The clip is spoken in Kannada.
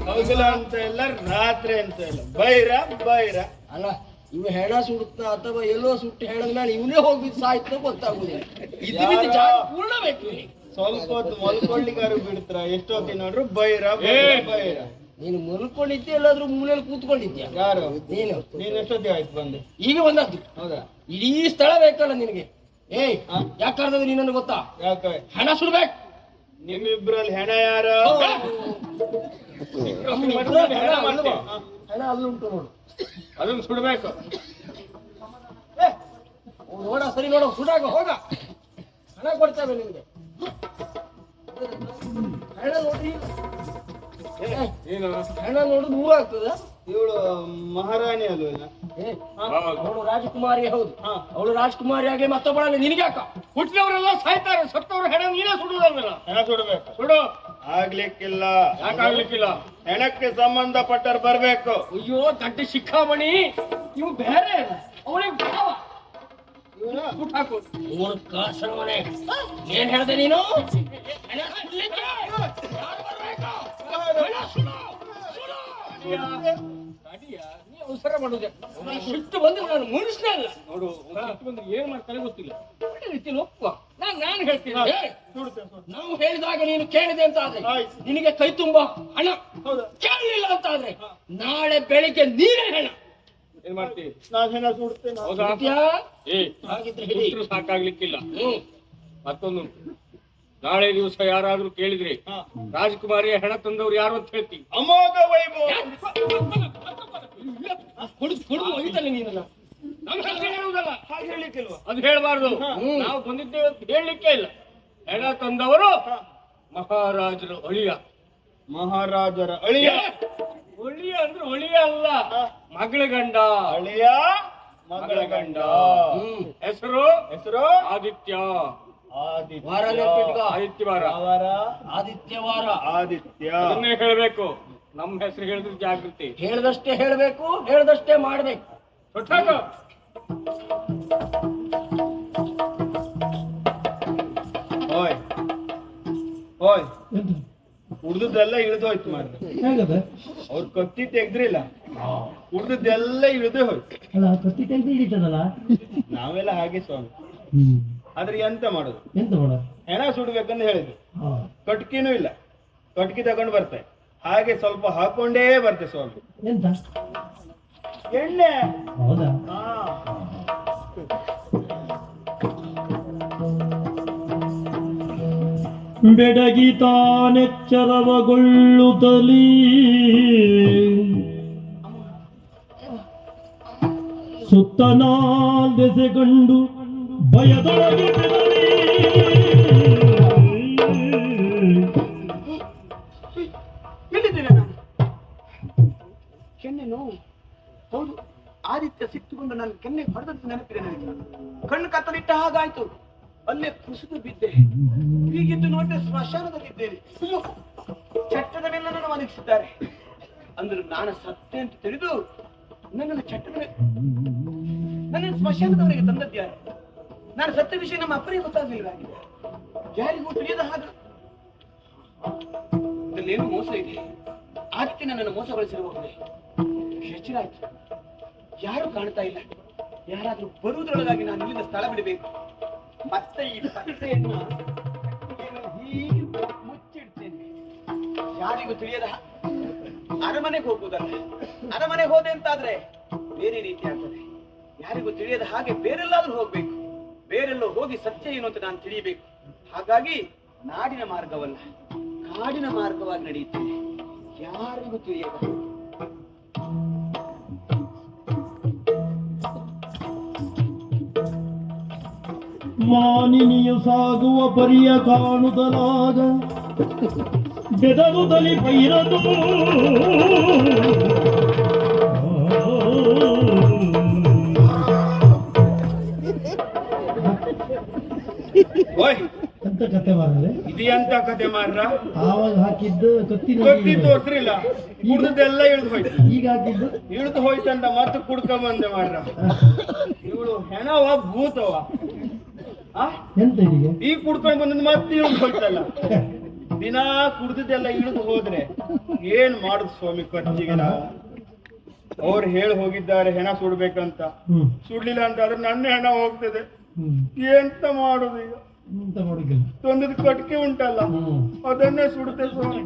ಹಗಲ ಅಂತ ಇಲ್ಲ, ರಾತ್ರಿ ಅಂತ ಇಲ್ಲ, ಬೈರ ಬೈರ. ಅಲ್ಲ ಇವ ಹೆಣ ಸುಡುತ್ತ ಅಥವಾ ಎಲ್ಲೋ ಸುಟ್ಟು ಹೆಣದ ಮೇಲೆ ಇವನೇ ಹೋಗ್ಬಿಟ್ಟು ಸಾಯ್ತ ಗೊತ್ತಾಗುದಿಲ್ಲ. ಇದು ಜಾಗ ಪೂರ್ಣ ಬೇಕು ಇವನಿಗೆ. ಸ್ವಲ್ಪ ಹೊತ್ತು ಮಲ್ಕೊಳ್ಳಿಗಾರು ಬಿಡ್ತಾರ, ಎಷ್ಟೊತ್ತಿ ನೋಡ್ರು ಬೈರ ಬೈರ ಬೈರ. ನೀನು ಮಲ್ಕೊಂಡಿದ್ದೆ ಎಲ್ಲಾದ್ರೂ ಮೂಲೆಯಲ್ಲಿ ಕೂತ್ಕೊಂಡಿದ್ಯಾ? ಯಾರು ನೀನು? ನೀನ್ ಎಷ್ಟೊತ್ತಿ ಆಯ್ತು ಬಂದು? ಈಗ ಬಂದದ್ದು. ಹೌದಾ? ಇಡೀ ಸ್ಥಳ ಬೇಕಲ್ಲ ನಿನಗೆ. ಏಯ್ ಯಾಕೆ ಕರೆದದ್ದು ನೀನನ್ನು ಗೊತ್ತಾ? ಯಾಕೆ? ಹೆಣ ಸುಡ್ಬೇಕು. ನಿಮ್ಮಿಬ್ರಲ್ಲಿ ಹೆಣ ಯಾರ? ಹೆಣ ಅಲ್ಲುಂಟು ನೋಡು, ಅದನ್ನ ಸುಡ್ಬೇಕು. ನೋಡ ಸರಿ, ನೋಡು ಸುಡಾಗ ಹೋಗ, ಹಣ ಕೊಡ್ತೇವೆ ನಿಮ್ಗೆ. ಹೆಣ ನೋಡಿ, ಏನು ಹೆಣ ನೋಡು ನೂರಾಗ್ತದ. ಇವಳು ಮಹಾರಾಣಿ ಅಲ್ವ? ಅವಳು ರಾಜಕುಮಾರಿ. ಹೌದು, ಅವಳು ರಾಜಕುಮಾರಿ ಆಗಿ ಮತ್ತೊಬ್ಬಳಲ್ಲಿ ನಿನಗೆ ಯಾಕ? ಹುಟ್ಟಿದವರೆಲ್ಲ ಸಾಯ್ತಾರೆ, ಸತ್ತವರು ಹೆಣ ನೀನೇ ಸುಡುವುದಲ್ಲ. ಹೆಣ ಸುಡ್ಬೇಕು. ಸುಡು. ಆಗ್ಲಿಕ್ಕಿಲ್ಲ. ಯಾಕಾಗ್ಲಿಕ್ಕಿಲ್ಲ? ಹೆಣಕ್ಕೆ ಸಂಬಂಧಪಟ್ಟರು ಬರ್ಬೇಕು. ಅಯ್ಯೋ ದಡ್ಡ ಶಿಖಾಮಣಿ, ಇವು ಬೇರೆ, ಅವಳಿಗೆ ಭಾವ. ಹಾಕು ಮೂರ್ಖ ಶ್ರವಣೆ. ಏನ್ ಹೇಳ್ದೆ ನೀನು? ಅವಸರ ಮಾಡುದೇ. ಸಿಟ್ಟು ಬಂದ್ರೆ ನಾನು ಮನುಷ್ಯನೇ ಅಲ್ಲ ನೋಡು. ಸಿಟ್ಟು ಬಂದ್ರೆ ಏನ್ ಮಾಡ್ತಾರೆ ಗೊತ್ತಿಲ್ಲ. ಒಳ್ಳೆ ರೀತಿಯಲ್ಲಿ ಒಪ್ಪುವ. ನಾನು ಹೇಳ್ತೀನಿ, ನಾವು ಹೇಳಿದಾಗ ನೀನು ಕೇಳಿದೆ ಅಂತ ಆದ್ರೆ ನಿನಗೆ ಕೈ ತುಂಬ ಹಣ, ಕೇಳಲಿಲ್ಲ ಅಂತ ಆದ್ರೆ ನಾಳೆ ಬೆಳಿಗ್ಗೆ ನೀನೇ ಹಣ. ಏನ್ ಮಾಡ್ತೀವಿ? ನಾನು ಹೆಣ ಸುಡ್ತೇನೆ. ಹಾಗಿದ್ರೆ ಹೇಳಿ. ಸಾಕಾಗ್ಲಿಕ್ಕಿಲ್ಲ. ಮತ್ತೊಂದು, ನಾಳೆ ದಿವಸ ಯಾರಾದ್ರೂ ಕೇಳಿದ್ರೆ ರಾಜಕುಮಾರಿಯ ಹೆಣ ತಂದವ್ರು ಯಾರು ಅಂತ ಹೇಳ್ತೀವಿ. ಅಮೋಘ ವೈಭವ. ಕೊಡು ಒಯ್ತಲ್ಲ ನೀನಲ್ಲ. ನಮ್ಮ ಹೆಸರು ಹೇಳುವುದಲ್ಲ, ಹಾಗೆ ಹೇಳಿಕ್ಕಿಲ್ವಾ? ಅದು ಹೇಳ್ಬಾರ್ದು. ನಾವು ಬಂದಿದ್ದೇವೆ ಅಂತ ಹೇಳಲಿಕ್ಕೆ ಇಲ್ಲ. ಹೆಣ ತಂದವರು ಮಹಾರಾಜರ ಅಳಿಯ. ಮಹಾರಾಜರ ಅಳಿಯ. ಒಳಿಯ ಅಂದ್ರೆ ಒಳಿಯ ಅಲ್ಲ, ಮಗಳ ಗಂಡ. ಅಳಿಯ ಮಗಳ ಗಂಡ. ಹೆಸರು ಆದಿತ್ಯ. ಆದಿತ್ಯವಾರ. ಆದಿತ್ಯವಾರ. ಆದಿತ್ಯ ಅದನ್ನೇ ಹೇಳ್ಬೇಕು. ನಮ್ಮ ಹೆಸರು ಹೇಳಿದ್ರೆ ಜಾಗೃತಿ. ಹೇಳ್ದಷ್ಟೇ ಹೇಳ್ಬೇಕು, ಹೇಳ್ದಷ್ಟೇ ಮಾಡ್ಬೇಕು. ಓಯ್ ಓಯ್, ಉಡ್ದದ್ದೆಲ್ಲ ಇಳಿದು ಹೋಯ್ತು ಮಾರ್ರೆ. ಅವ್ರು ಕತ್ತಿ ತೆಗ್ದ್ರಿಲ್ಲ, ಉಡ್ದದ್ದೆಲ್ಲ ಇಳಿದು ಹೋಯ್ತು. ಕತ್ತಿ ತೆಗ್ದು ಹಿಡಿತದಲ್ಲ. ನಾವೆಲ್ಲ ಹಾಗೆ ಸ್ವಾಮಿ. ಆದ್ರೆ ಎಂತ ಮಾಡುದು? ಹೆಣ ಸುಡ್ಬೇಕಂತ ಹೇಳಿದ್ರು. ಕಟ್ಕಿನೂ ಇಲ್ಲ, ಕಟ್ಕಿ ತಗೊಂಡು ಬರ್ತೆ, ಹಾಗೆ ಸ್ವಲ್ಪ ಹಾಕೊಂಡೇ ಬರ್ತೆ ಸ್ವಾಮಿ. ಎಂತ ಎಣ್ಣೆ? ಹೌದಾ? ಬೆಡಗಿ ತಾನೆಚ್ಚರವಗೊಳ್ಳುತ್ತಲೀ ಸುತ್ತನಾಲ್ದೆಸೆ ಕಂಡು ಭಯದೊಳಗೆ ಎಲ್ಲಿದ್ದೇನೆ ನಾನು? ಕೆನ್ನೆ ನೋವು. ಹೌದು, ಆದಿತ್ಯ ಸಿಕ್ಕಿಕೊಂಡು ನನ್ನ ಕೆನ್ನೆ ಹೊಡೆದಂತೆ ನೆನಪಿದೆ ನನಗೆ. ಕಣ್ಣು ಕತ್ತಲಿಟ್ಟ ಹಾಗಾಯ್ತು. ಅಲ್ಲೇ ಕುಸಿದು ಬಿದ್ದೆ. ಹೀಗಿದ್ದು ನೋಡಿದ್ರೆ ಸ್ಮಶಾನದಲ್ಲಿದ್ದೇನೆ. ಚಟ್ಟದ ಮೇಲೆ ನನ್ನನ್ನು ಒದಗಿಸಿದ್ದಾರೆ. ಅಂದ್ರೆ ನಾನು ಸತ್ತೆ ಅಂತ ತಿಳಿದು ನನ್ನನ್ನು ನನ್ನನ್ನು ಸ್ಮಶಾನದವರೆಗೆ ತಂದದ್ಯಾರು? ನಾನು ಸತ್ತ ವಿಷಯ ನಮ್ಮ ಅಪ್ಪನಿಗೆ ಗೊತ್ತಾಗಲಿಲ್ಲವಾಗಿದೆ. ಯಾರಿಗೂ ತಿಳಿಯದ ಹಾಗೆ ಇದರಲ್ಲೇನು ಮೋಸ ಇದೆ. ಆದಿತ್ಯ ನನ್ನನ್ನು ಮೋಸಗೊಳಿಸಿರಬಹುದೇ? ಎಚ್ಚರ ಆಯ್ತು. ಯಾರು ಕಾಣ್ತಾ ಇಲ್ಲ. ಯಾರಾದ್ರೂ ಬರುವುದರೊಳಗಾಗಿ ನಾನು ಇಲ್ಲಿಂದ ಸ್ಥಳ ಬಿಡಬೇಕು. ಮತ್ತೆ ಈ ಪತ್ತೆಯನ್ನ ಹೀಗೆ ಮುಚ್ಚಿಡ್ತೇನೆ. ಯಾರಿಗೂ ತಿಳಿಯದ ಅರಮನೆಗೆ ಹೋಗುವುದಲ್ಲ. ಅರಮನೆಗೆ ಹೋದೆ ಅಂತಾದ್ರೆ ಬೇರೆ ರೀತಿ ಆಗ್ತದೆ. ಯಾರಿಗೂ ತಿಳಿಯದ ಹಾಗೆ ಬೇರೆಲ್ಲಾದ್ರೂ ಹೋಗ್ಬೇಕು. ಬೇರೆಲ್ಲೋ ಹೋಗಿ ಸತ್ಯ ಏನು ಅಂತ ನಾನು ತಿಳಿಯಬೇಕು. ಹಾಗಾಗಿ ನಾಡಿನ ಮಾರ್ಗವಲ್ಲ, ಕಾಡಿನ ಮಾರ್ಗವಾಗಿ ನಡೆಯುತ್ತೇನೆ. ಯಾರಿಗೂ ತಿಳಿಯದ ಮಾನಿನಿಯು ಸಾಗುವ ಪರಿಯ ಕಾಣುತ್ತಲಾಗ ಬೆದರುತ್ತಲಿ ಪೈರದು ಅಂತ ಕತೆ ಮಾರ್ರೆ. ಇದೆಂತ ಕತೆ ಮಾರ್ರ? ಆವಾಗ ಹಾಕಿದ್ದು ಕತ್ತಿ ತೋರ್ಸ್ರಿಲ್ಲ, ಕುಡ್ದೆಲ್ಲ ಇಳಿದು ಹೋಯ್ತು. ಈಗ ಹಾಕಿದ್ದು ಇಳಿದು ಹೋಯ್ತಂತ ಮತ್ತೆ ಕುಡ್ಕ ಬಂದೆ ಮಾರ್ರ. ಇವಳು ಹೆಣವ ಭೂತವ? ಆ? ಎಂತ ಇದೀಗ ಈಗ ಕುಡ್ಕೊಂಡು ಬಂದ್ ಮತ್ತೆ ಇಳಿದು ಹೋಯ್ತಲ್ಲ. ದಿನಾ ಕುಡ್ದಿದ್ದೆಲ್ಲ ಇಳಿದು ಹೋದ್ರೆ ಏನ್ ಮಾಡುದು ಸ್ವಾಮಿ ಖರ್ಚಿಗೆ ನಾವು? ಅವ್ರು ಹೇಳಿ ಹೋಗಿದ್ದಾರೆ ಹೆಣ ಸುಡ್ಬೇಕಂತ. ಹ್ಮ್ ಸುಡ್ಲಿಲ್ಲ ಅಂತ ಆದ್ರೆ ನನ್ನ ಹೆಣ ಹೋಗ್ತದೆ. ಹ್ಮ್ ಎಂತ ಮಾಡುದು ಈಗ? ಎಂತ ಮಾಡುದಿಲ್ಲ ತಂದದ ಕಟ್ಕೆ ಉಂಟಲ್ಲ, ಹ್ಮ್ ಅದನ್ನೇ ಸುಡುತ್ತೆ ಸ್ವಾಮಿ.